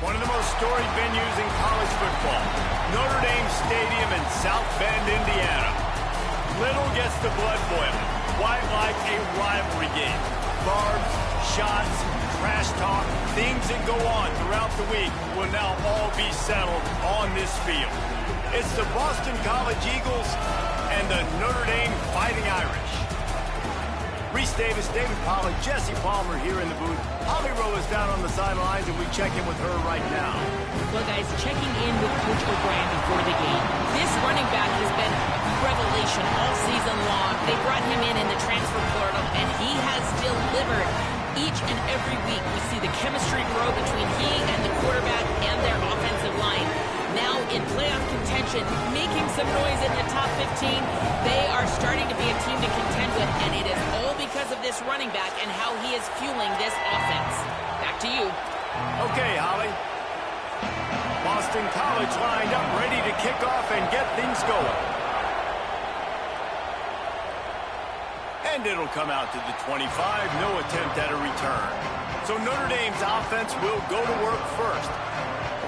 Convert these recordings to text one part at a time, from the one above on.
One of the most storied venues in college football, Notre Dame Stadium in South Bend, Indiana. Little gets the blood boiling, quite like a rivalry game. Barbs, shots, trash talk, things that go on throughout the week will now all be settled on this field. It's the Boston College Eagles and the Notre Dame Fighting Irish. Reese Davis, David Pollack, Jesse Palmer here in the booth. Holly Rowe is down on the sidelines, and we check in with her right now. Well, guys, checking in with Coach O'Brien before the game. This running back has been a revelation all season long. They brought him in the transfer portal, and he has delivered. Each and every week, we see the chemistry grow between he and the quarterback and their offensive line. Now in playoff contention, making some noise in the top 15. They are starting to be a team to contend with, and it is all because of this running back and how he is fueling this offense. Back to you. Okay, Holly. Boston College lined up, ready to kick off and get things going. And it'll come out to the 25, no attempt at a return. So Notre Dame's offense will go to work first.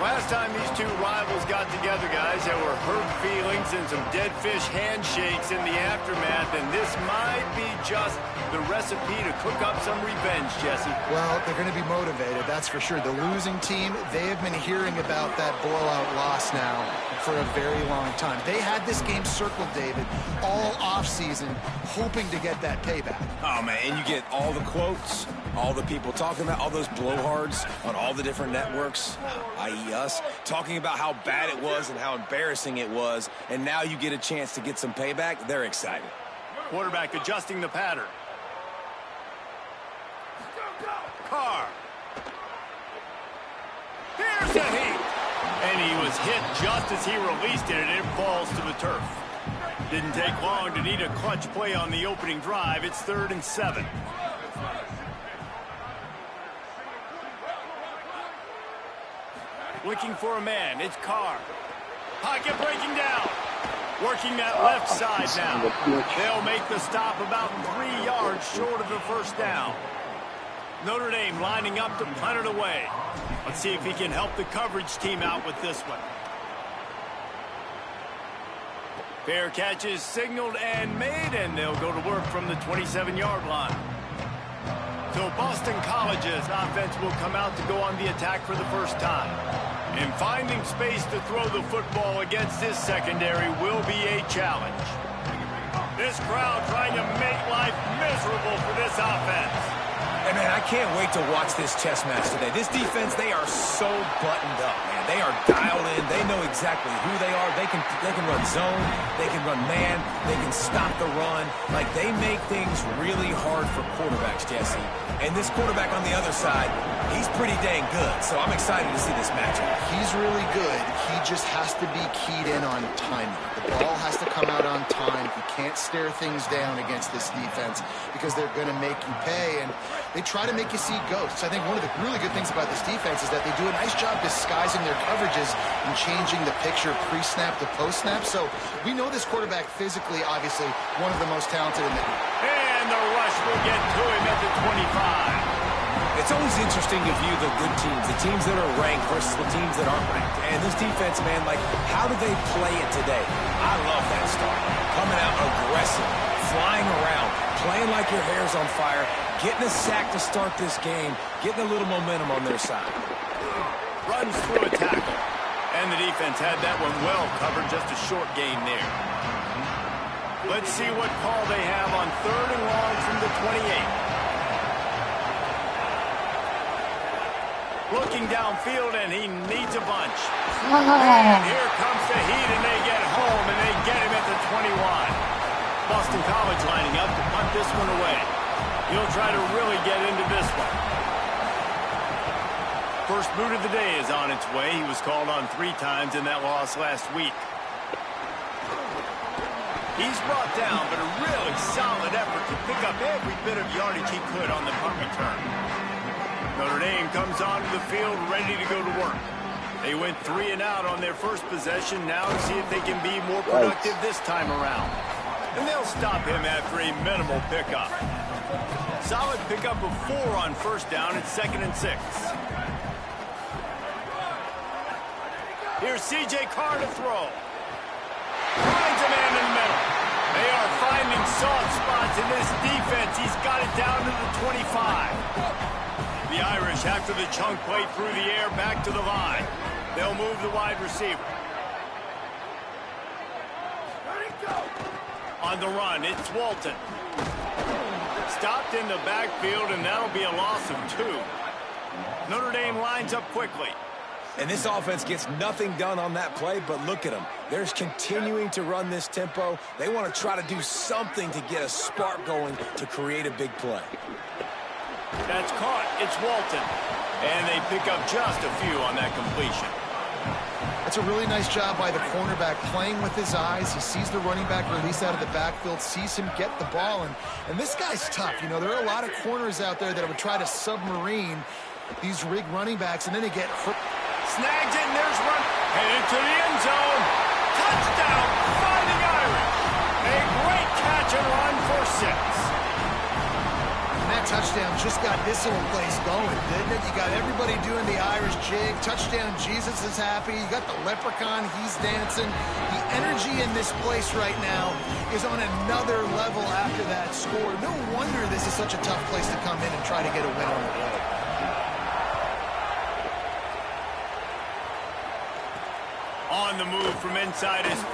Last time these two rivals got together, guys, there were hurt feelings and some dead fish handshakes in the aftermath, and this might be just the recipe to cook up some revenge, Jesse. Well, they're going to be motivated, that's for sure. The losing team, they have been hearing about that blowout loss now for a very long time. They had this game circled, David, all offseason, hoping to get that payback. Oh, man, and you get all the quotes, all the people talking about all those blowhards on all the different networks, i.e. us, talking about how bad it was and how embarrassing it was, and now you get a chance to get some payback. They're excited. Quarterback adjusting the pattern. Carr. Here's a heat. And he was hit just as he released it, and it falls to the turf. Didn't take long to need a clutch play on the opening drive. It's 3rd and 7. Looking for a man. It's Carr. Pocket breaking down. Working that left side now. They'll make the stop about 3 yards short of the first down. Notre Dame lining up to punt it away. Let's see if he can help the coverage team out with this one. Fair catch is signaled and made, and they'll go to work from the 27-yard line. So Boston College's offense will come out to go on the attack for the first time. And finding space to throw the football against this secondary will be a challenge. This crowd trying to make life miserable for this offense. Hey, man, I can't wait to watch this chess match today. This defense, they are so buttoned up, man. They are dialed in. They know exactly who they are. They can run zone. They can run man. They can stop the run. Like, they make things really hard for quarterbacks, Jesse. And this quarterback on the other side, he's pretty dang good. So I'm excited to see this matchup. He's really good. He just has to be keyed in on timing. The ball has to come out on time. You can't stare things down against this defense because they're going to make you pay. And they try to make you see ghosts. I think one of the really good things about this defense is that they do a nice job disguising their coverages and changing the picture pre-snap to post-snap. So we know this quarterback physically, obviously, one of the most talented in the league. And the rush will get to him at the 25. It's always interesting to view the good teams, the teams that are ranked versus the teams that aren't ranked. And this defense, man, like, how do they play it today? I love that start. Coming out aggressive, flying around, playing like your hair's on fire, getting a sack to start this game, getting a little momentum on their side. Runs through a tackle. And the defense had that one well covered, just a short gain there. Let's see what call they have on 3rd and long from the 28. Looking downfield, and he needs a bunch. And here comes the heat, and they get home, and they get him at the 21. Boston College lining up to punt this one away. He'll try to really get into this one. First boot of the day is on its way. He was called on 3 times in that loss last week. He's brought down, but a really solid effort to pick up every bit of yardage he could on the punt return. Notre Dame comes onto the field ready to go to work. They went 3 and out on their first possession. Now to see if they can be more productive this time around. And they'll stop him after a minimal pickup. Solid pickup of 4 on first down. It's 2nd and 6. Here's C.J. Carr to throw. Finds a man in the middle. They are finding soft spots in this defense. He's got it down to the 25. The Irish, after the chunk play through the air, back to the line. They'll move the wide receiver. On the run, it's Walton. Stopped in the backfield, and that'll be a loss of 2. Notre Dame lines up quickly. And this offense gets nothing done on that play, but look at them. They're continuing to run this tempo. They want to try to do something to get a spark going to create a big play. That's caught. It's Walton. And they pick up just a few on that completion. That's a really nice job by the cornerback playing with his eyes. He sees the running back release out of the backfield, sees him get the ball. And this guy's tough. You know, there are a lot of corners out there that would try to submarine these rig running backs, and then they get hurt. Snags it, and there's run. Headed to the end zone. Touchdown, Fighting Irish. A great catch and run for 6. And that touchdown just got this little place going, didn't it? You got everybody doing the Irish jig. Touchdown, Jesus is happy. You got the leprechaun, he's dancing. The energy in this place right now is on another level after that score. No wonder this is such a tough place to come in and try to get a win on the road. On the move from inside his 5.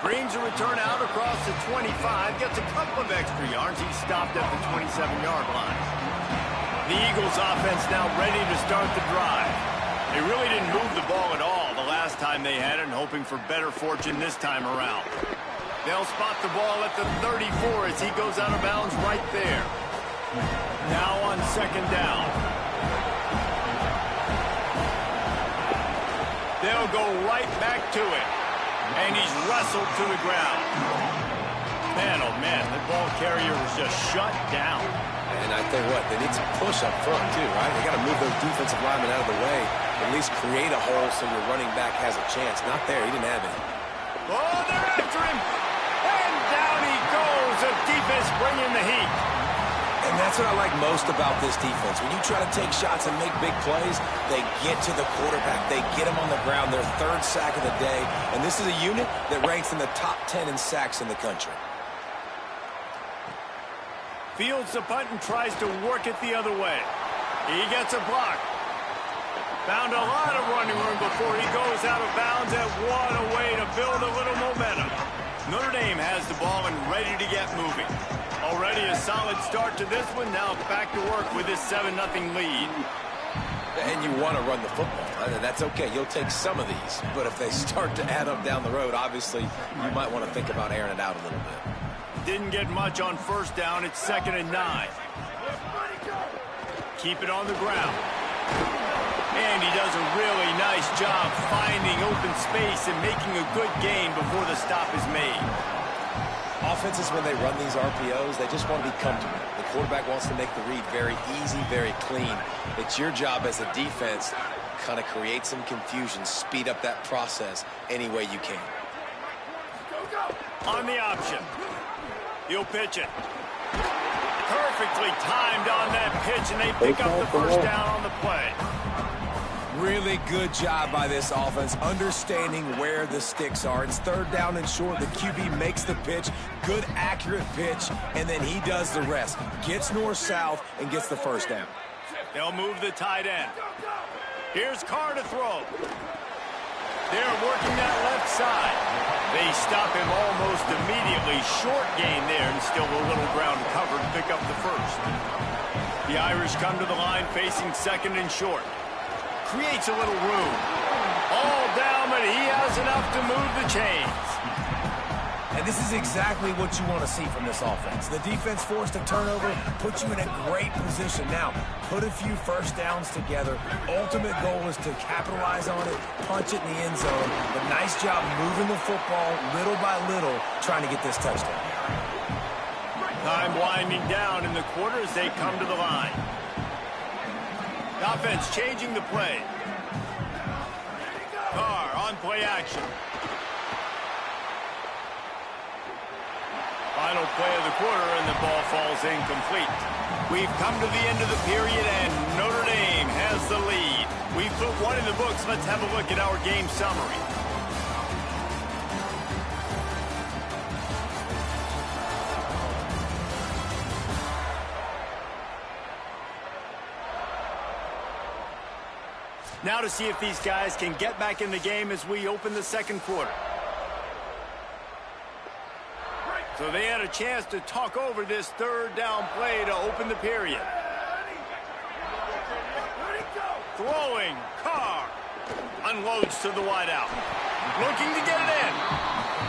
Brings a return out across the 25. Gets a couple of extra yards. He's stopped at the 27-yard line. The Eagles offense now ready to start the drive. They really didn't move the ball at all the last time they had it, and hoping for better fortune this time around. They'll spot the ball at the 34 as he goes out of bounds right there. Now on 2nd down. They'll go right back to it. And he's wrestled to the ground. Man, oh man, the ball carrier was just shut down. And I tell you what, they need some push up front too, right? They got to move those defensive linemen out of the way. At least create a hole so your running back has a chance. Not there, he didn't have it. Oh, they're after him. And down he goes. The defense bringing the heat. And that's what I like most about this defense. When you try to take shots and make big plays, they get to the quarterback. They get him on the ground. Their 3rd sack of the day. And this is a unit that ranks in the top 10 in sacks in the country. Fields the punt and tries to work it the other way. He gets a block. Found a lot of running room before he goes out of bounds, and what a way to build a little momentum. Notre Dame has the ball and ready to get moving. Already a solid start to this one. Now back to work with this 7-0 lead. And you want to run the football. That's okay. You'll take some of these. But if they start to add up down the road, obviously you might want to think about airing it out a little bit. Didn't get much on 1st down. It's 2nd and 9. Keep it on the ground. And he does a really nice job finding open space and making a good gain before the stop is made. Offenses, when they run these RPOs, they just want to be comfortable. The quarterback wants to make the read very easy, very clean. It's your job as a defense to kind of create some confusion, speed up that process any way you can. On the option. He'll pitch it. Perfectly timed on that pitch, and they pick up the 1st down on the play. Really good job by this offense, understanding where the sticks are. It's 3rd down and short. The QB makes the pitch, good accurate pitch, and then he does the rest. Gets north-south and gets the 1st down. They'll move the tight end. Here's Carr to throw. They're working that left side. They stop him almost immediately. Short gain there, and still a little ground covered to pick up the 1st. The Irish come to the line facing 2nd and short. Creates a little room. All down, but he has enough to move the chains. And this is exactly what you want to see from this offense. The defense forced a turnover, puts you in a great position. Now, put a few 1st downs together. Ultimate goal is to capitalize on it, punch it in the end zone. But nice job moving the football little by little, trying to get this touchdown. Time winding down in the quarter as they come to the line. Offense changing the play. Carr on play action. final play of the quarter, and the ball falls incomplete. We've come to the end of the period, and Notre Dame has the lead. We've put one in the books. Let's have a look at our game summary. Now to see if these guys can get back in the game as we open the second quarter. So they had a chance to talk over this third down play to open the period. Throwing, Carr unloads to the wideout. Looking to get it in.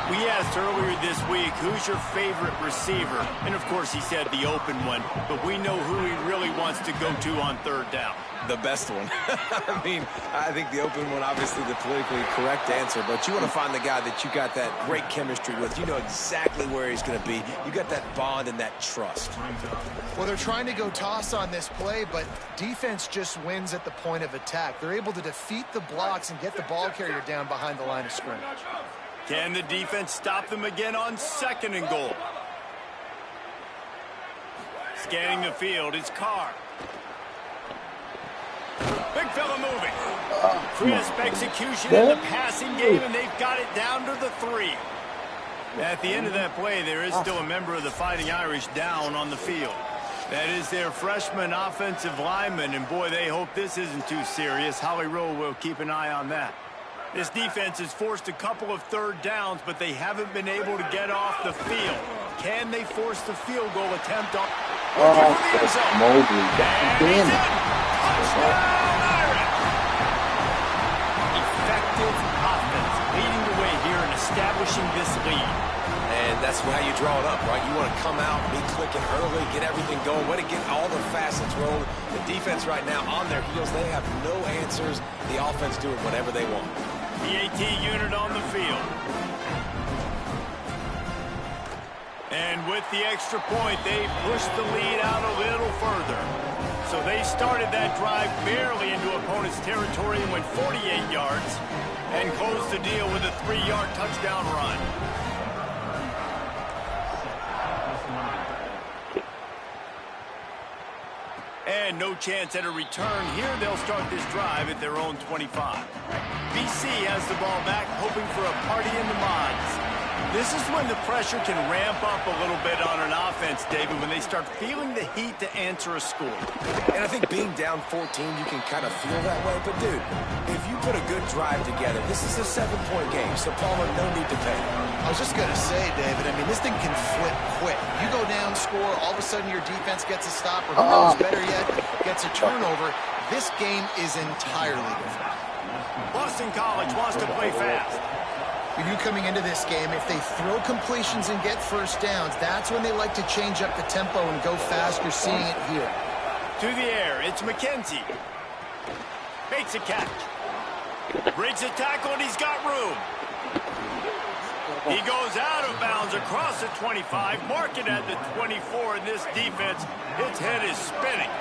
We asked earlier this week, who's your favorite receiver? And of course he said the open one, but we know who he really wants to go to on third down. The best one. I mean, I think the open one, obviously the politically correct answer, but you want to find the guy that you got that great chemistry with. You know exactly where he's going to be. You got that bond and that trust. Well, they're trying to go toss on this play, but defense just wins at the point of attack. They're able to defeat the blocks and get the ball carrier down behind the line of scrimmage. Can the defense stop them again on second and goal? Scanning the field, it's Carr. Big fella moving. Crisp execution in the passing game, and they've got it down to the 3. At the end of that play, there is still a member of the Fighting Irish down on the field. That is their freshman offensive lineman, and boy, they hope this isn't too serious. Holly Rowe will keep an eye on that. This defense has forced a couple of third downs, but they haven't been able to get off the field. Can they force the field goal attempt on? That's Mobley. Damn it. Touchdown, Irish! Effective offense, leading the way here and establishing this lead. And that's how you draw it up, right? You want to come out, be clicking early, get everything going, way to get all the facets rolling. The defense right now on their heels, they have no answers. The offense doing whatever they want. The AT unit on the field. And with the extra point, they pushed the lead out a little further. So they started that drive barely into opponent's territory and went 48 yards and closed the deal with a 3-yard touchdown run. And no chance at a return here. They'll start this drive at their own 25. BC has the ball back, hoping for a party in the mods. This is when the pressure can ramp up a little bit on an offense, David, when they start feeling the heat to answer a score. And I think being down 14, you can kind of feel that way. But, dude, if you put a good drive together, this is a 7-point game, so Palmer, no need to pay. I was just going to say, David, I mean, this thing can flip quick. You go down, score, all of a sudden your defense gets a stop, or who knows, better yet, gets a turnover. This game is entirely different. Boston College wants to play fast. With you coming into this game, if they throw completions and get first downs, that's when they like to change up the tempo and go fast. You're seeing it here. To the air, it's McKenzie. Makes a catch. Breaks a tackle, and he's got room. He goes out of bounds across the 25, mark it at the 24, and this defense, its head is spinning.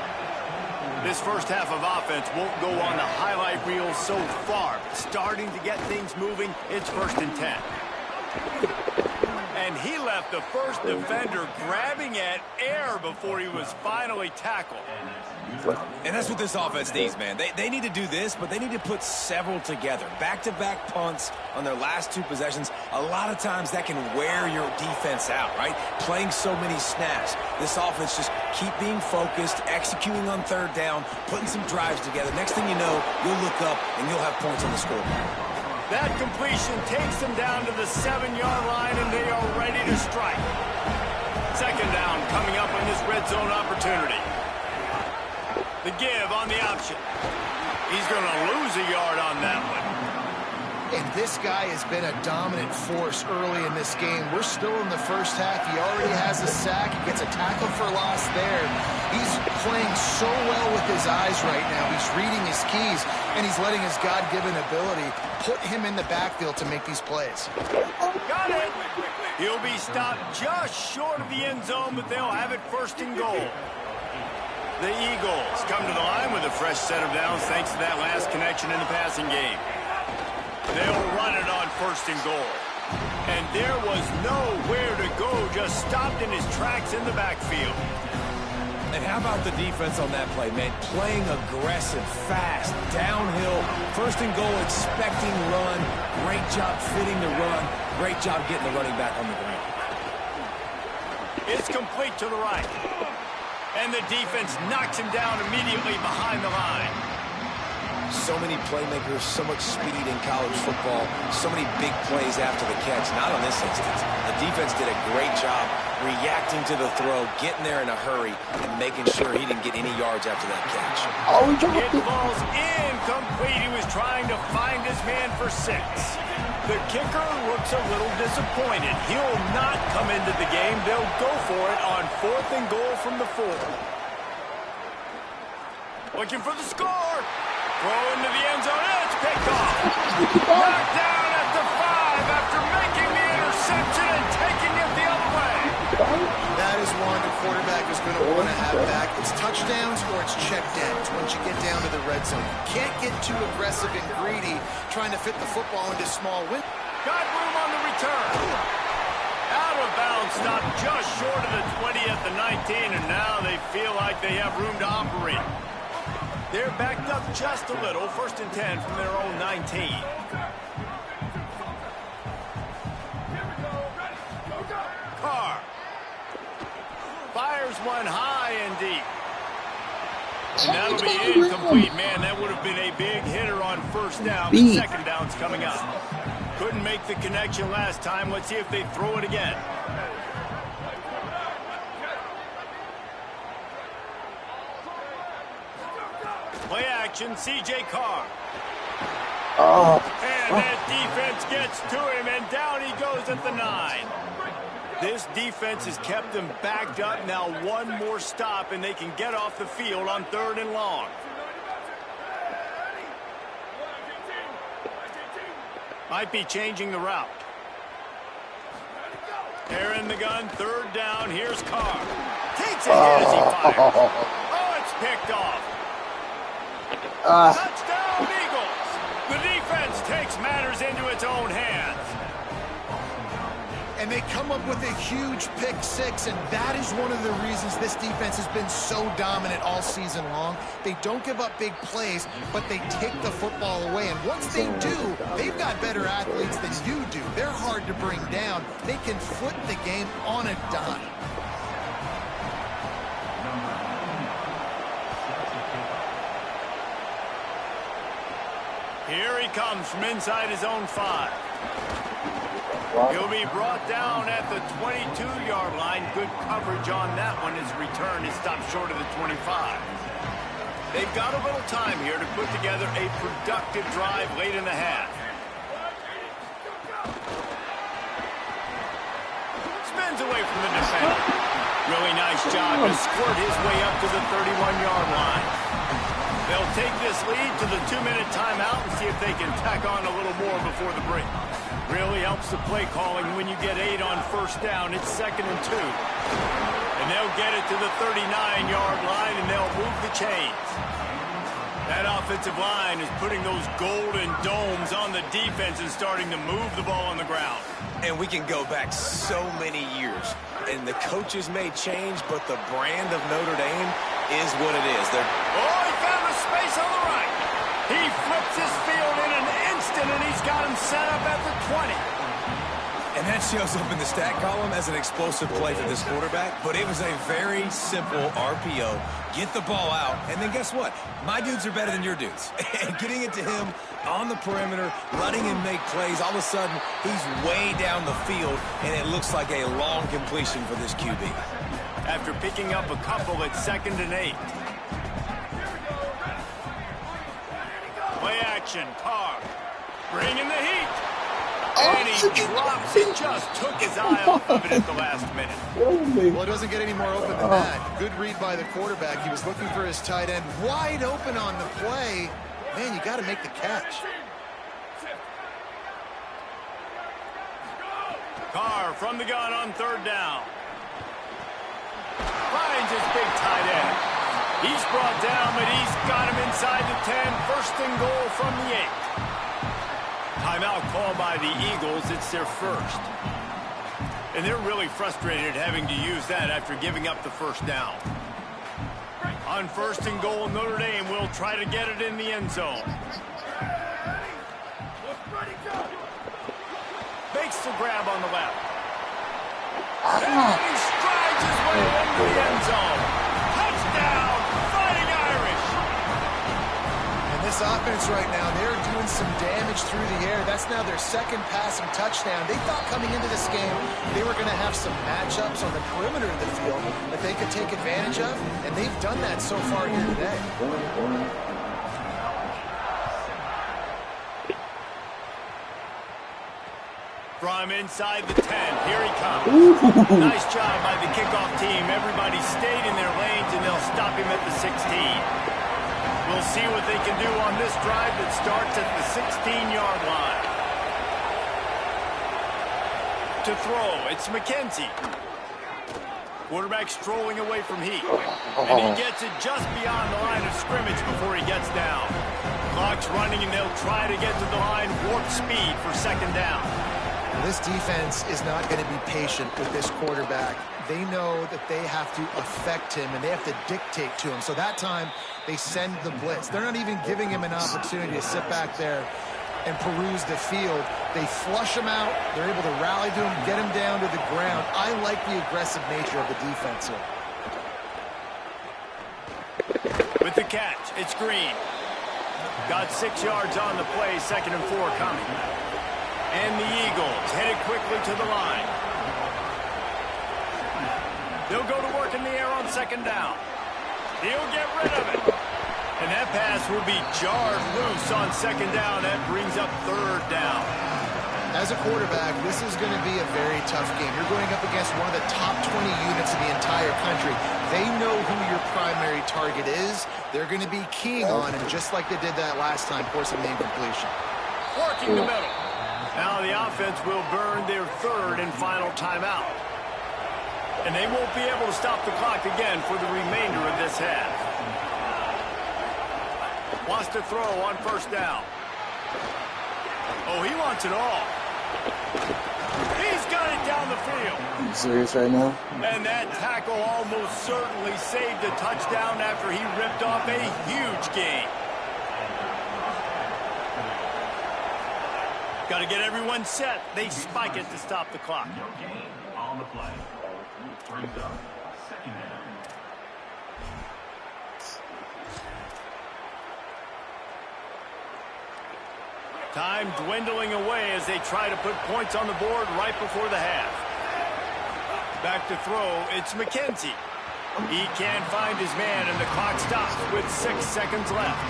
This first half of offense won't go on the highlight reel so far. Starting to get things moving, it's 1st and 10. And he left the first defender grabbing at air before he was finally tackled. And that's what this offense needs, man. They need to do this, but they need to put several together. Back-to-back punts on their last 2 possessions. A lot of times that can wear your defense out, right? Playing so many snaps. This offense just keep being focused, executing on third down, putting some drives together. Next thing you know, you'll look up and you'll have points on the scoreboard. That completion takes them down to the 7-yard line, and they are ready to strike. 2nd down coming up on this red zone opportunity. The give on the option. He's going to lose a yard on that one. And this guy has been a dominant force early in this game. We're still in the first half. He already has a sack. He gets a tackle for loss there. He's playing so well with his eyes right now. He's reading his keys, and he's letting his God-given ability put him in the backfield to make these plays. Got it. He'll be stopped just short of the end zone, but they'll have it 1st and goal. The Eagles come to the line with a fresh set of downs thanks to that last connection in the passing game. They'll run it on 1st and goal. And there was nowhere to go just stopped in his tracks in the backfield. And how about the defense on that play, man? Playing aggressive, fast, downhill, first and goal, expecting run. Great job fitting the run. Great job getting the running back on the ground. It's complete to the right. And the defense knocks him down immediately behind the line. So many playmakers, so much speed in college football, so many big plays after the catch. Not on this instance. The defense did a great job reacting to the throw, getting there in a hurry, and making sure he didn't get any yards after that catch. Oh, he dropped It it. falls incomplete. He was trying to find his man for 6. The kicker looks a little disappointed. He'll not come into the game. They'll go for it on 4th and goal from the 4. Looking for the score. Throw into the end zone. It's picked off. Knocked down at the 5 after making the interception and taking it the other way. That is one the quarterback is going to want to have back. It's touchdowns or it's check downs once you get down to the red zone. You can't get too aggressive and greedy trying to fit the football into small windows. Got room on the return. Out of bounds, stopped just short of the 20 at the 19, and now they feel like they have room to operate. They're backed up just a little. 1st and 10 from their own 19. Carr fires one high and deep. And that'll be incomplete. Man, that would have been a big hitter on 1st down, but 2nd down's coming up. Couldn't make the connection last time. Let's see if they throw it again. Play action, C.J. Carr. And that defense gets to him, and down he goes at the 9. This defense has kept them backed up. Now one more stop, and they can get off the field on 3rd and long. Might be changing the route. They're in the gun, 3rd down. Here's Carr. Takes it as he fires. Oh, it's picked off. Touchdown, Eagles. The defense takes matters into its own hands. And they come up with a huge pick 6, and that is one of the reasons this defense has been so dominant all season long. They don't give up big plays, but they take the football away. And once they do, they've got better athletes than you do. They're hard to bring down. They can flip the game on a dime. Here he comes from inside his own 5. He'll be brought down at the 22-yard line. Good coverage on that one. His return is stopped short of the 25. They've got a little time here to put together a productive drive late in the half. Spins away from the defender. Really nice job to squirt his way up to the 31-yard line. They'll take this lead to the 2-minute timeout and see if they can tack on a little more before the break. Really helps the play calling when you get 8 on 1st down. It's 2nd and 2. And they'll get it to the 39-yard line, and they'll move the chains. That offensive line is putting those golden domes on the defense and starting to move the ball on the ground. And we can go back so many years. And the coaches may change, but the brand of Notre Dame is what it is. Oh, he found a space on the right. He flips his field in an instant, and he's got him set up at the 20. And that shows up in the stat column as an explosive play for this quarterback. But it was a very simple RPO. Get the ball out, and then guess what? My dudes are better than your dudes. And getting it to him on the perimeter, letting him make plays, all of a sudden, he's way down the field, and it looks like a long completion for this QB. After picking up a couple at 2nd and 8. Play action, Carr. Bringing the heat. And he drops it, just took his eye off of it at the last minute. Well, it doesn't get any more open than that. Good read by the quarterback. He was looking for his tight end wide open on the play. Man, you got to make the catch. Carr from the gun on 3rd down. Finds his big tight end. He's brought down, but he's got him inside the 10. 1st and goal from the 8. Timeout called by the Eagles. It's their first. And they're really frustrated having to use that after giving up the first down. On 1st and goal, Notre Dame will try to get it in the end zone. Makes the grab on the left. And he strides his way into the end zone. Touchdown, Fighting Irish. And this offense right now, they're doing some damage through the air. That's now their second passing touchdown. They thought coming into this game they were going to have some matchups on the perimeter of the field that they could take advantage of, and they've done that so far here today. From inside the 10, here he comes. Nice job by the kickoff team. Everybody stayed in their lanes, and they'll stop him at the 16. We'll see what they can do on this drive that starts at the 16-yard line. To throw, it's McKenzie. Quarterback strolling away from Heath. And he gets it just beyond the line of scrimmage before he gets down. Clock's running, and they'll try to get to the line warp speed for 2nd down. This defense is not going to be patient with this quarterback. They know that they have to affect him, and they have to dictate to him. So that time, they send the blitz. They're not even giving him an opportunity to sit back there and peruse the field. They flush him out. They're able to rally to him, get him down to the ground. I like the aggressive nature of the defense here. With the catch, it's Green. Got 6 yards on the play, 2nd and 4 coming. And the Eagles headed quickly to the line. They'll go to work in the air on 2nd down. He'll get rid of it. And that pass will be jarred loose on 2nd down. That brings up 3rd down. As a quarterback, this is going to be a very tough game. You're going up against one of the top 20 units in the entire country. They know who your primary target is. They're going to be keying on him, just like they did that last time, forcing the incompletion. Working the middle. Now the offense will burn their 3rd and final timeout. And they won't be able to stop the clock again for the remainder of this half. Wants to throw on 1st down. Oh, he wants it all. He's got it down the field. Are you serious right now? And that tackle almost certainly saved a touchdown after he ripped off a huge gain. Got to get everyone set. They spike it to stop the clock. On the play. Brings up 2nd down. Time dwindling away as they try to put points on the board right before the half. Back to throw, it's McKenzie. He can't find his man, and the clock stops with 6 seconds left.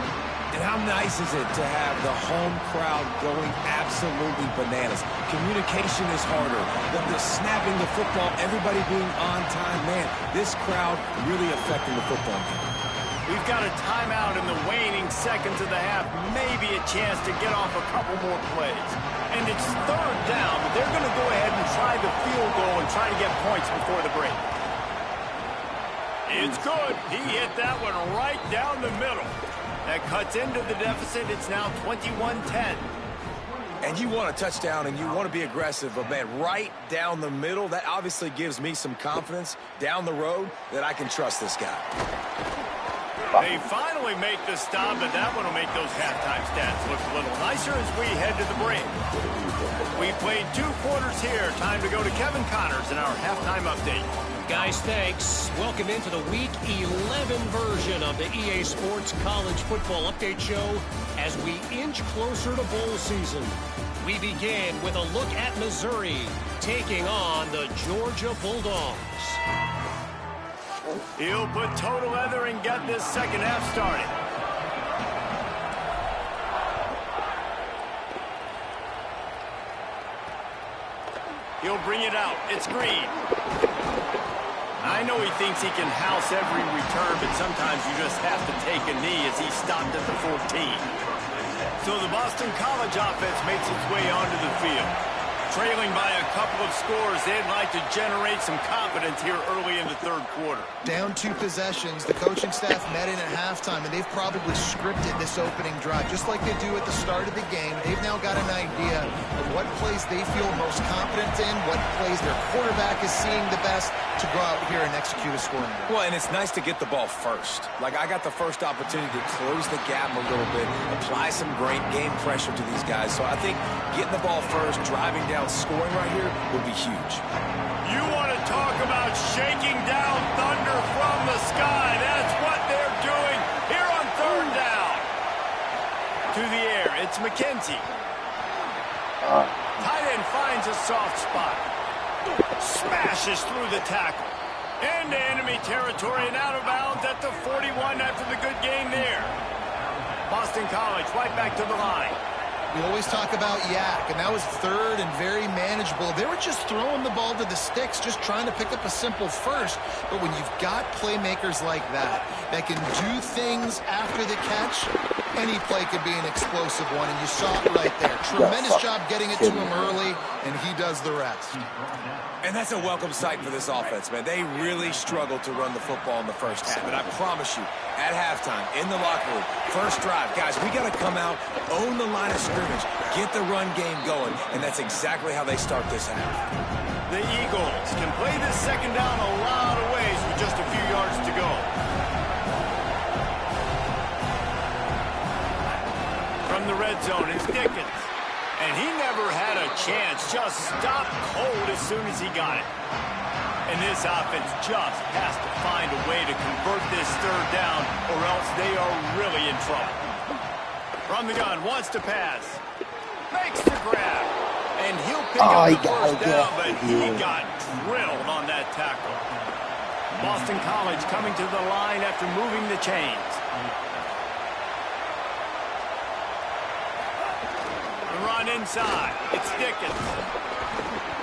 And how nice is it to have the home crowd going absolutely bananas? Communication is harder. The snapping the football, everybody being on time. Man, this crowd really affecting the football game. We've got a timeout in the waning seconds of the half. Maybe a chance to get off a couple more plays. And it's 3rd down, but they're going to go ahead and try the field goal and try to get points before the break. It's good. He hit that one right down the middle. That cuts into the deficit. It's now 21-10. And you want a touchdown and you want to be aggressive, but man, right down the middle, that obviously gives me some confidence down the road that I can trust this guy. They finally make the stop, but that one will make those halftime stats look a little nicer as we head to the break. We played 2 quarters here. Time to go to Kevin Connors in our halftime update. Guys, thanks. Welcome into the Week 11 version of the EA Sports College Football Update Show as we inch closer to bowl season. We begin with a look at Missouri taking on the Georgia Bulldogs. He'll put total leather and get this 2nd half started. He'll bring it out. It's Green. I know he thinks he can house every return, but sometimes you just have to take a knee as he stopped at the 14. So the Boston College offense makes its way onto the field. Trailing by a couple of scores, they'd like to generate some confidence here early in the third quarter. Down 2 possessions, the coaching staff met in at halftime, and they've probably scripted this opening drive. Just like they do at the start of the game, they've now got an idea of what plays they feel most confident in, what plays their quarterback is seeing the best to go out here and execute a scoring drive. Well, and it's nice to get the ball first. Like, I got the first opportunity to close the gap a little bit, apply some great game pressure to these guys. So I think getting the ball first, driving down, scoring right here would be huge. You want to talk about shaking down thunder from the sky. That's what they're doing here on third down. To the air, it's McKenzie. Tight end finds a soft spot. Smashes through the tackle. Into enemy territory and out of bounds at the 41 after the good game there. Boston College right back to the line. We always talk about yak, and that was third and very manageable. They were just throwing the ball to the sticks, just trying to pick up a simple first. But when you've got playmakers like that can do things after the catch, any play could be an explosive one, and you saw it right there. Tremendous job getting it to him early, and he does the rest. And that's a welcome sight for this offense, man. They really struggled to run the football in the first half. And I promise you, at halftime, in the locker room, first drive, guys, we got to come out, own the line of scrimmage, get the run game going, and that's exactly how they start this half. The Eagles can play this second down a lot of ways with just a few yards to go. From the red zone, it's Dickens. And he never had a chance, just stopped cold as soon as he got it. And this offense just has to find a way to convert this third down, or else they are really in trouble. From the gun, wants to pass. Makes the grab. And he'll pick up the first down, but he got drilled on that tackle. Boston College coming to the line after moving the chains. Run inside. It's Dickens.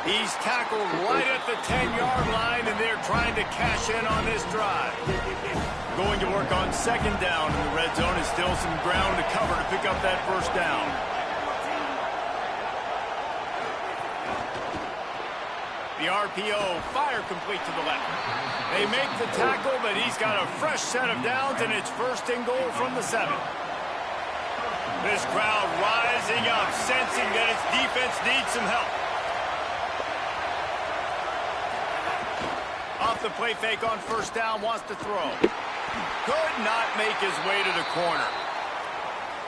He's tackled right at the 10-yard line, and they're trying to cash in on this drive. Going to work on second down in the red zone. Is still some ground to cover to pick up that first down. The RPO, fire complete to the left. They make the tackle, but he's got a fresh set of downs, and it's first and goal from the 7. This crowd rising up, sensing that its defense needs some help. Off the play fake on first down, wants to throw. Could not make his way to the corner.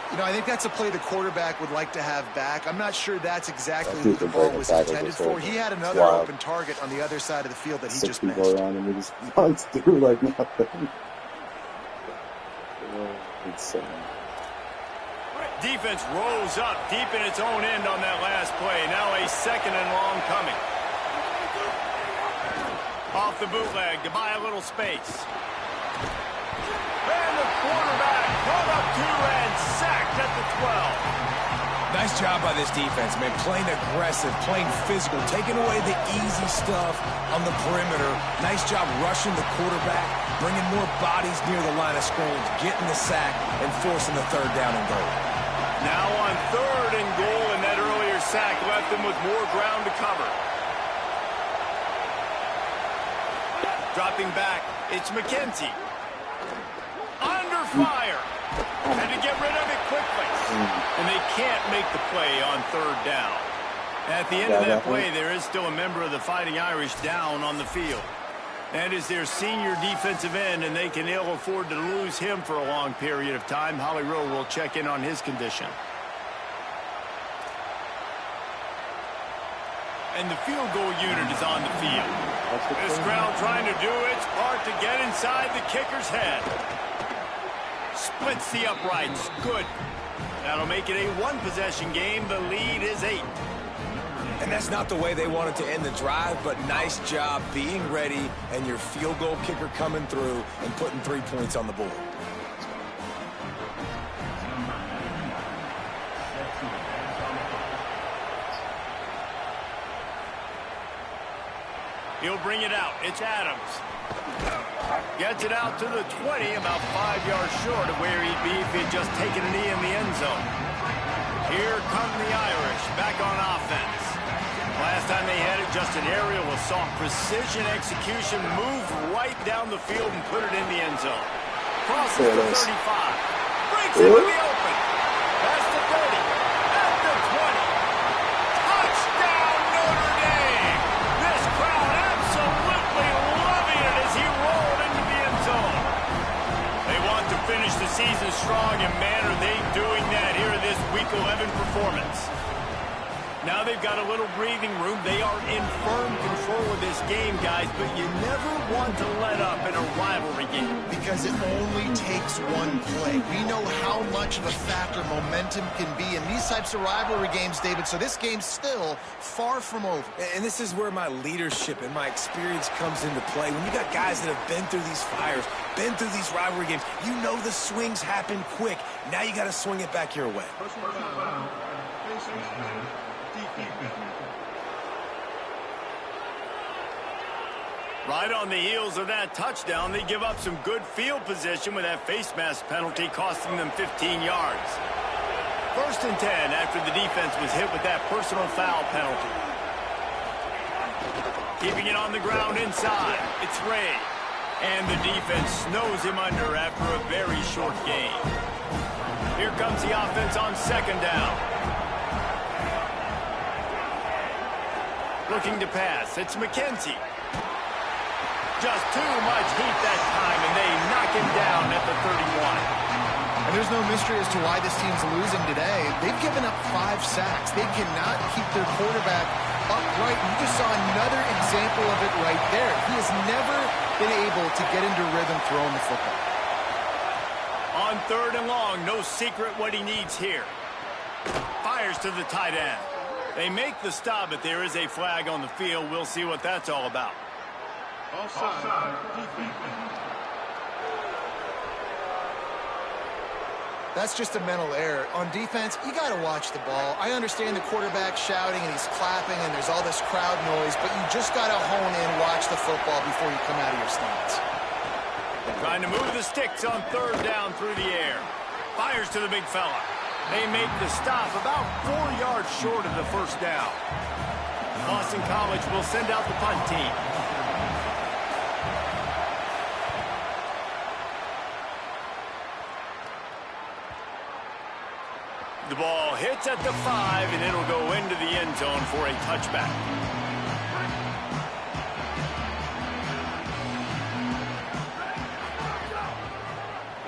You know, I think that's a play the quarterback would like to have back. I'm not sure that's exactly what the ball was intended for. He had another open target on the other side of the field that he just missed. Around and he just runs through like nothing. Insane. Defense rose up deep in its own end on that last play. Now a second and long coming. Off the bootleg to buy a little space. And the quarterback come up to and sacked at the 12. Nice job by this defense, man. Playing aggressive, playing physical, taking away the easy stuff on the perimeter. Nice job rushing the quarterback, bringing more bodies near the line of scrimmage, getting the sack, and forcing the third down and goal. Now on third and goal, and that earlier sack left them with more ground to cover. Dropping back, it's McKenzie. Under fire. And to get rid of it quickly. And they can't make the play on third down. At the end of that play, there is still a member of the Fighting Irish down on the field. That is their senior defensive end, and they can ill afford to lose him for a long period of time. Holly Rowe will check in on his condition. And the field goal unit is on the field. This crowd trying to do its part to get inside the kicker's head. Splits the uprights. Good. That'll make it a one-possession game. The lead is 8. And that's not the way they wanted to end the drive, but nice job being ready and your field goal kicker coming through and putting 3 points on the board. He'll bring it out. It's Adams. Gets it out to the 20, about 5 yards short of where he'd be if he had just taken a knee in the end zone. Here come the Irish back on offense. Last Last time they had it, just an aerial assault. Precision execution, moved right down the field and put it in the end zone. Crosses the 35. Breaks into the open. That's the 30. At the 20. Touchdown, Notre Dame! This crowd absolutely loving it as he rolled into the end zone. They want to finish the season strong, and man, are they doing that here in this Week 11 performance. Now they've got a little breathing room. They are in firm control of this game, guys, but you never want to let up in a rivalry game. Because it only takes one play. We know how much of a factor momentum can be in these types of rivalry games, David, so this game's still far from over. And this is where my leadership and my experience comes into play. When you got guys that have been through these fires, been through these rivalry games, you know the swings happen quick. Now you got to swing it back your way. Right on the heels of that touchdown, they give up some good field position with that face mask penalty costing them 15 yards. 1st and 10 after the defense was hit with that personal foul penalty. Keeping it on the ground inside, it's Ray. And the defense snows him under after a very short gain. Here comes the offense on 2nd down. Looking to pass, it's McKenzie. Just too much heat that time, and they knock him down at the 31. And there's no mystery as to why this team's losing today. They've given up 5 sacks. They cannot keep their quarterback upright. You just saw another example of it right there. He has never been able to get into rhythm throwing the football. On 3rd and long, no secret what he needs here. Fires to the tight end. They make the stop, but there is a flag on the field. We'll see what that's all about. Offside. That's just a mental error. On defense, you got to watch the ball. I understand the quarterback shouting and he's clapping and there's all this crowd noise, but you just got to hone in, watch the football before you come out of your stance. Trying to move the sticks on 3rd down through the air. Fires to the big fella. They make the stop about 4 yards short of the 1st down. Boston College will send out the punt team. The ball hits at the 5, and it'll go into the end zone for a touchback.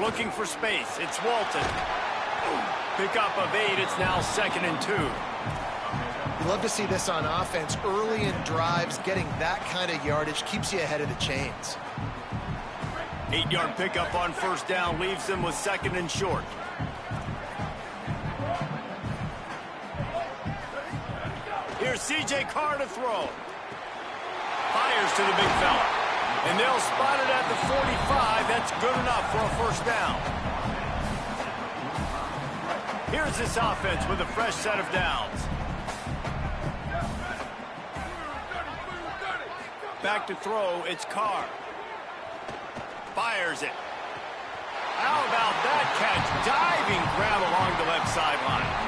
Looking for space, it's Walton. Pickup of 8, it's now 2nd and 2. You love to see this on offense. Early in drives, getting that kind of yardage keeps you ahead of the chains. 8-yard pickup on 1st down leaves them with 2nd and short. Here's C.J. Carr to throw. Fires to the big fella. And they'll spot it at the 45. That's good enough for a 1st down. Here's this offense with a fresh set of downs. Back to throw, it's Carr. Fires it. How about that catch? Diving grab along the left sideline.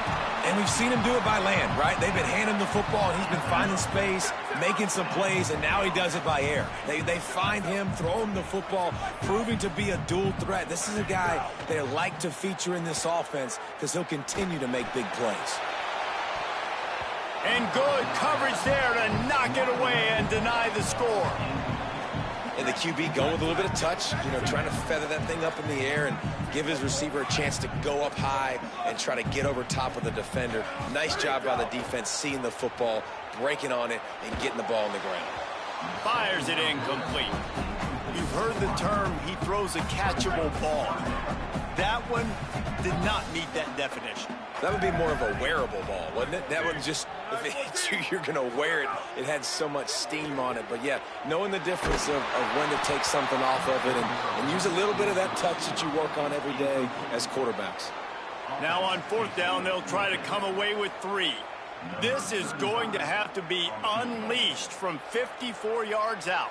And we've seen him do it by land, right? They've been handing him the football, and he's been finding space, making some plays, and now he does it by air. They find him, throw him the football, proving to be a dual threat. This is a guy they like to feature in this offense because he'll continue to make big plays. And good coverage there to knock it away and deny the score. And the QB going with a little bit of touch, trying to feather that thing up in the air and give his receiver a chance to go up high and try to get over top of the defender. Nice job by the defense seeing the football, breaking on it, and getting the ball on the ground. Fires it incomplete. You've heard the term, he throws a catchable ball. That one did not meet that definition. That would be more of a wearable ball, wouldn't it? That one just, if it hits you, you're going to wear it. It had so much steam on it. But, yeah, knowing the difference of when to take something off of it and use a little bit of that touch that you work on every day as quarterbacks. Now on 4th down, they'll try to come away with 3. This is going to have to be unleashed from 54 yards out.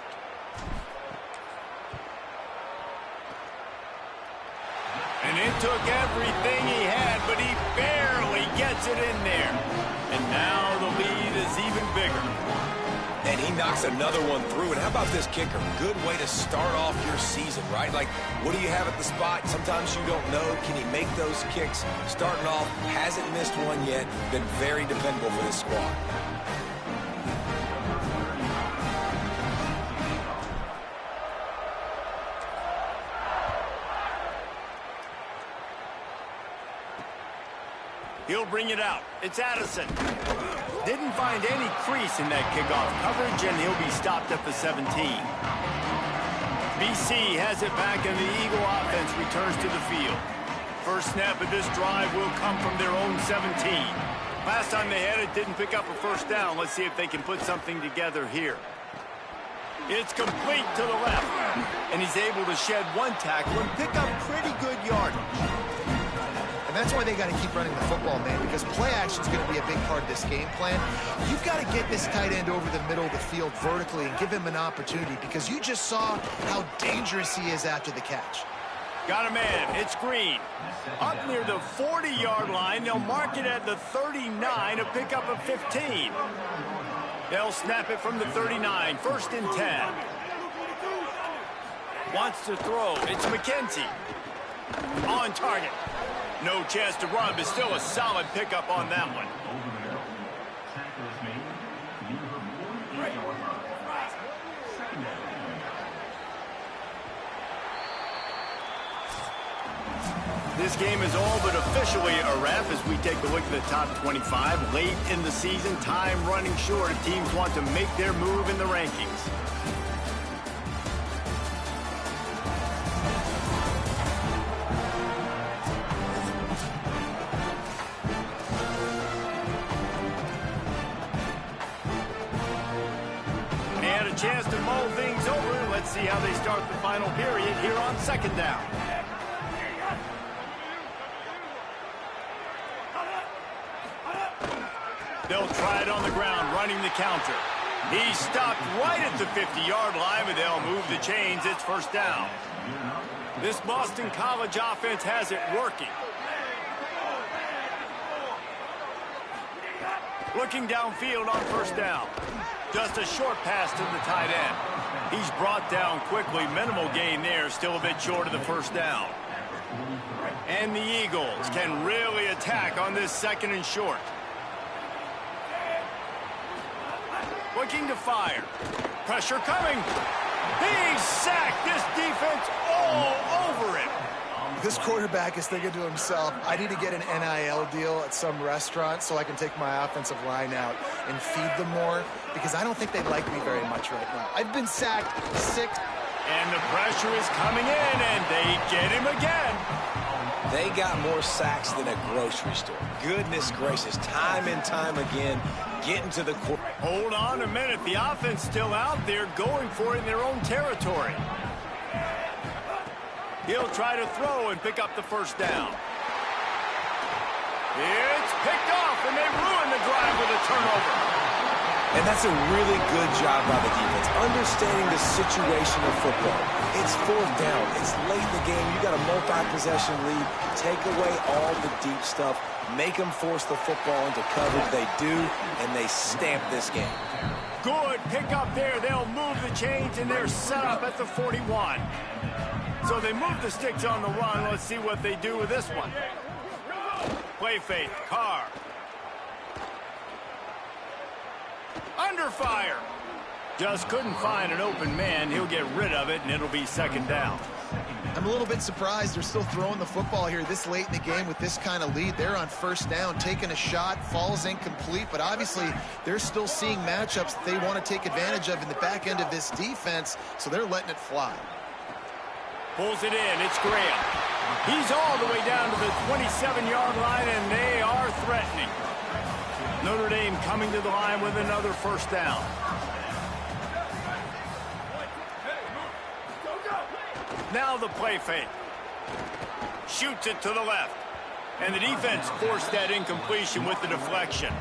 And it took everything he had, but he barely gets it in there. And now the lead is even bigger. And he knocks another one through. And how about this kicker? Good way to start off your season, right? Like, what do you have at the spot? Sometimes you don't know. Can he make those kicks? Starting off, hasn't missed one yet. Been very dependable for this squad. He'll bring it out. It's Addison. Didn't find any crease in that kickoff coverage, and he'll be stopped at the 17. BC has it back, and the Eagle offense returns to the field. First snap of this drive will come from their own 17. Last time they had it, didn't pick up a first down. Let's see if they can put something together here. It's complete to the left, and he's able to shed one tackle and pick up pretty good yardage. And that's why they got to keep running the football, man, because play action is going to be a big part of this game plan. You've got to get this tight end over the middle of the field vertically and give him an opportunity, because you just saw how dangerous he is after the catch. Got a man. It's Green. Up near the 40-yard line. They'll mark it at the 39 to pick up a 15. They'll snap it from the 39. First and 10. Wants to throw. It's McKenzie. On target. No chance to run, but still a solid pickup on that one. This game is all but officially a wrap as we take a look at the top 25. Late in the season, time running short. Teams want to make their move in the rankings. And a chance to mull things over. Let's see how they start the final period here on second down. They'll try it on the ground, running the counter. He's stopped right at the 50-yard line, but they'll move the chains. It's first down. This Boston College offense has it working. Looking downfield on first down. Just a short pass to the tight end. He's brought down quickly. Minimal gain there, still a bit short of the first down. And the Eagles can really attack on this second and short. Looking to fire. Pressure coming. He's sacked. This defense all over him. This quarterback is thinking to himself, I need to get an NIL deal at some restaurant so I can take my offensive line out and feed them more, because I don't think they like me very much right now. I've been sacked 6. And the pressure is coming in, and they get him again. They got more sacks than a grocery store. Goodness gracious, time and time again, getting to the court. Hold on a minute. The offense still out there going for it in their own territory. He'll try to throw and pick up the first down. It's picked off, and they ruin the drive with a turnover. And that's a really good job by the defense, understanding the situation of football. It's fourth down. It's late in the game. You got a multi-possession lead. Take away all the deep stuff. Make them force the football into coverage. They do, and they stamp this game. Good pickup there. They'll move the chains, and they're set up at the 41. So they move the sticks on the run. Let's see what they do with this one. Play fake. Carr. Under fire. Just couldn't find an open man. He'll get rid of it, and it'll be second down. I'm a little bit surprised they're still throwing the football here this late in the game with this kind of lead. They're on first down, taking a shot, falls incomplete, but obviously they're still seeing matchups that they want to take advantage of in the back end of this defense, so they're letting it fly. Pulls it in. It's Graham. He's all the way down to the 27-yard line, and they are threatening. Notre Dame coming to the line with another first down. Now the play fake. Shoots it to the left. And the defense forced that incompletion with the deflection.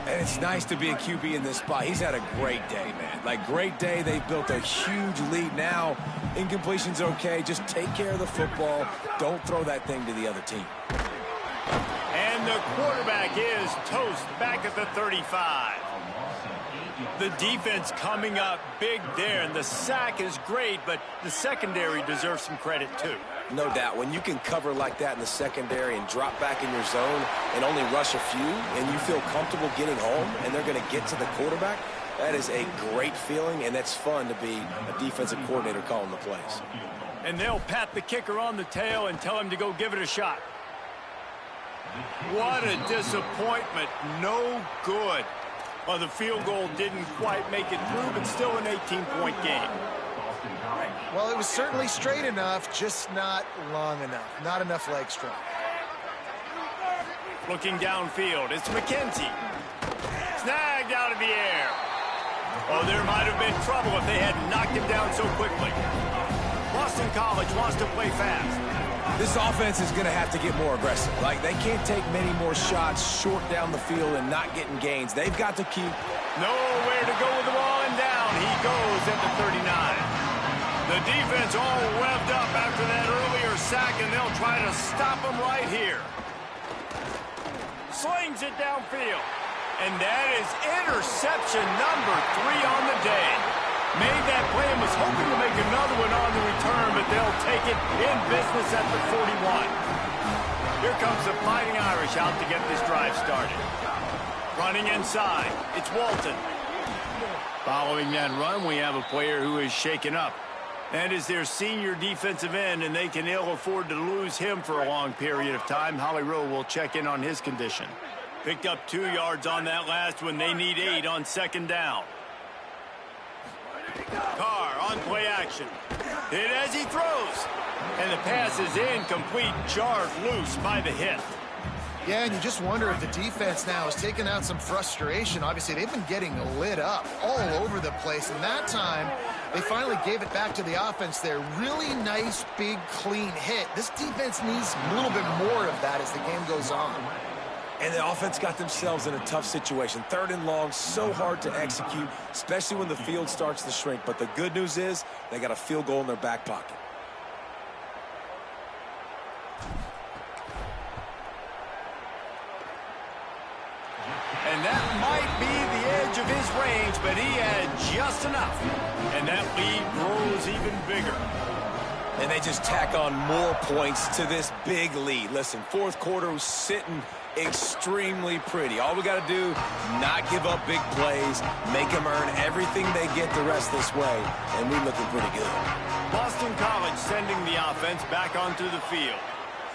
And it's nice to be a QB in this spot. He's had a great day, man. Like, great day. They've built a huge lead now. Incompletion's okay. Just take care of the football. Don't throw that thing to the other team. And the quarterback is toast back at the 35. The defense coming up big there, and the sack is great, but the secondary deserves some credit too. No doubt. When you can cover like that in the secondary and drop back in your zone and only rush a few, and you feel comfortable getting home, and they're going to get to the quarterback, that is a great feeling, and it's fun to be a defensive coordinator calling the plays. And they'll pat the kicker on the tail and tell him to go give it a shot. What a disappointment. No good. Well, the field goal didn't quite make it through, but still an 18-point game. Well, it was certainly straight enough, just not long enough. Not enough leg strength. Looking downfield, it's McKenzie. Snagged out of the air. Oh, there might have been trouble if they hadn't knocked him down so quickly. Boston College wants to play fast. This offense is going to have to get more aggressive. Like, they can't take many more shots short down the field and not getting gains. They've got to keep... Nowhere to go with the ball, and down he goes at the 39. The defense all revved up after that earlier sack, and they'll try to stop him right here. Slings it downfield. And that is interception number 3 on the day. Made that play and was hoping to make another one on the return, but they'll take it in business at the 41. Here comes the Fighting Irish out to get this drive started. Running inside, it's Walton. Following that run, we have a player who is shaken up. That is their senior defensive end, and they can ill afford to lose him for a long period of time. Holly Rowe will check in on his condition. Picked up 2 yards on that last one. They need 8 on second down. Carr on play action. Hit as he throws. And the pass is incomplete, jarred loose by the hit. Yeah, and you just wonder if the defense now is taking out some frustration. Obviously, they've been getting lit up all over the place. And that time, they finally gave it back to the offense there. Really nice, big, clean hit. This defense needs a little bit more of that as the game goes on. And the offense got themselves in a tough situation. 3rd and long, so hard to execute, especially when the field starts to shrink. But the good news is they got a field goal in their back pocket. And that might be the edge of his range, but he had just enough. And that lead grows even bigger. And they just tack on more points to this big lead. Listen, 4th quarter was sitting extremely pretty. All we got to do, not give up big plays, make them earn everything they get the rest this way, and we're looking pretty good. Boston College sending the offense back onto the field.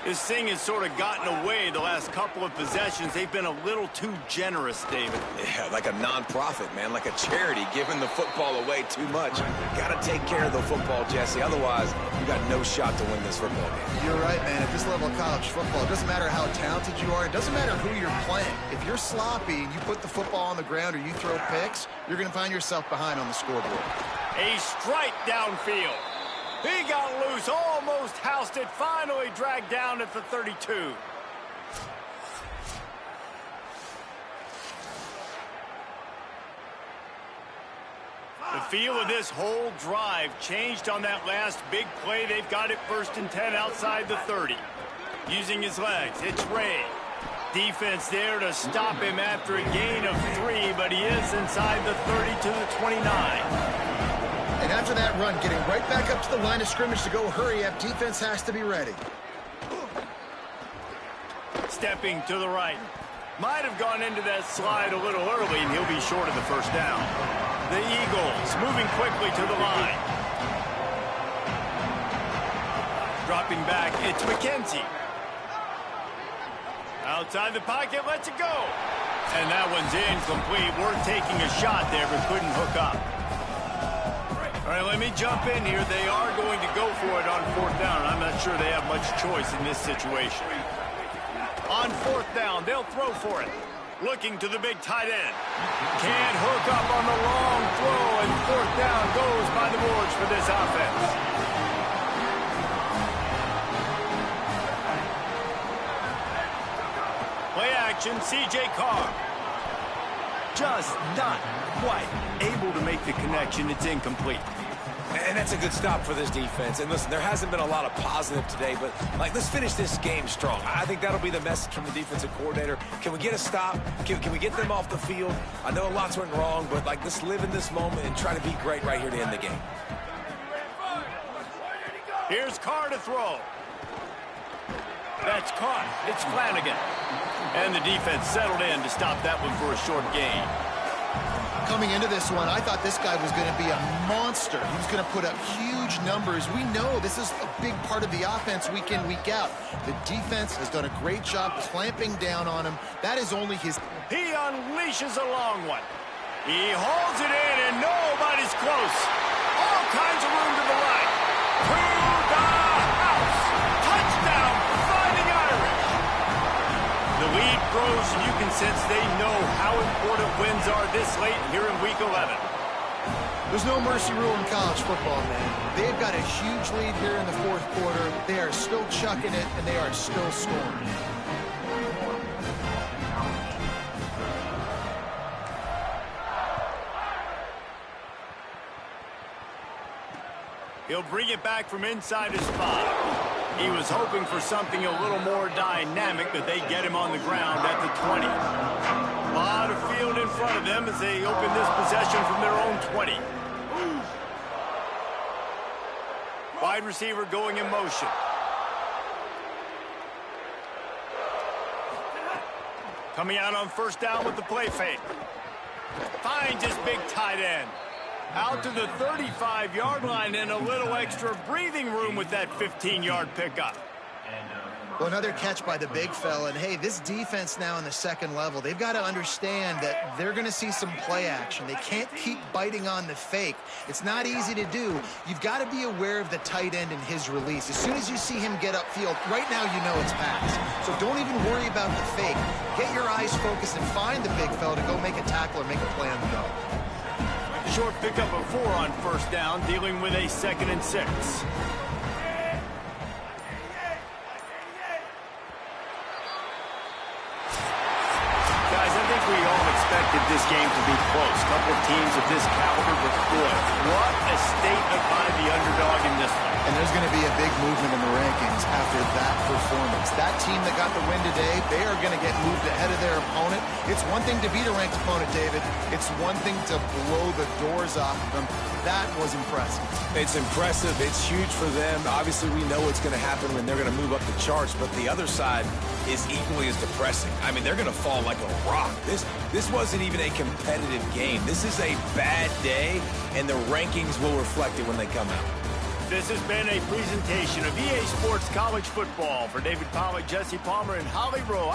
This thing has sort of gotten away the last couple of possessions. They've been a little too generous, David. Yeah, like a non-profit, man, like a charity, giving the football away too much. Got to take care of the football, Jesse. Otherwise, you got no shot to win this football game. You're right, man. At this level of college football, it doesn't matter how talented you are. It doesn't matter who you're playing. If you're sloppy and you put the football on the ground or you throw picks, you're going to find yourself behind on the scoreboard. A strike downfield. He got loose, almost housed it, finally dragged down at the 32. The feel of this whole drive changed on that last big play. They've got it 1st and 10 outside the 30. Using his legs, it's Ray. Defense there to stop him after a gain of 3, but he is inside the 30 to the 29. And after that run, getting right back up to the line of scrimmage to go hurry up, defense has to be ready. Stepping to the right. Might have gone into that slide a little early, and he'll be short of the 1st down. The Eagles moving quickly to the line. Dropping back, it's McKenzie. Outside the pocket, lets it go. And that one's incomplete. We're taking a shot there, but couldn't hook up. All right, let me jump in here. They are going to go for it on 4th down. I'm not sure they have much choice in this situation. On 4th down, they'll throw for it. Looking to the big tight end. Can't hook up on the long throw, and 4th down goes by the boards for this offense. Play action, C.J. Carr. Just not quite able to make the connection. It's incomplete. And that's a good stop for this defense. And listen, there hasn't been a lot of positive today, but, like, let's finish this game strong. I think that'll be the message from the defensive coordinator. Can we get a stop? Can we get them off the field? I know a lot's went wrong, but, like, let's live in this moment and try to be great right here to end the game. Here's Carr to throw. That's caught. It's Flanagan. And the defense settled in to stop that one for a short gain. Coming into this one, I thought this guy was going to be a monster. He was going to put up huge numbers. We know this is a big part of the offense week in, week out. The defense has done a great job clamping down on him. That is only his... He unleashes a long one. He holds it in, and nobody's close. All kinds of room to the right. To the house. Touchdown, Fighting Irish. The lead grows, and you can sense they know how important wins are this late here in Week 11. There's no mercy rule in college football, man. They've got a huge lead here in the fourth quarter. They are still chucking it, and they are still scoring. He'll bring it back from inside his 5. He was hoping for something a little more dynamic, but they get him on the ground at the 20. A lot of field in front of them as they open this possession from their own 20. Wide receiver going in motion. Coming out on first down with the play fake. Finds his big tight end. Out to the 35-yard line and a little extra breathing room with that 15-yard pickup. Well, another catch by the big fella. And, hey, this defense now in the second level, they've got to understand that they're going to see some play action. They can't keep biting on the fake. It's not easy to do. You've got to be aware of the tight end and his release. As soon as you see him get upfield, right now you know it's pass. So don't even worry about the fake. Get your eyes focused and find the big fella to go make a tackle or make a play on the go. Short pickup of 4 on first down, dealing with a 2nd and 6. Guys, I think we all expected this game to be close. A couple of teams of this caliber, but boy, what a statement by the underdog in this one. And there's going to be a big movement in the rankings after that performance. That team that got the win today, they are going to get moved ahead of their opponent. It's one thing to beat a ranked opponent, David. It's one thing to blow the doors off of them. That was impressive. It's impressive. It's huge for them. Obviously, we know what's going to happen when they're going to move up the charts, but the other side is equally as depressing. I mean, they're going to fall like a rock. This wasn't even a competitive game. This is a bad day, and the rankings will reflect it when they come out. This has been a presentation of EA Sports College Football. For David Pollack, Jesse Palmer, and Holly Rowe.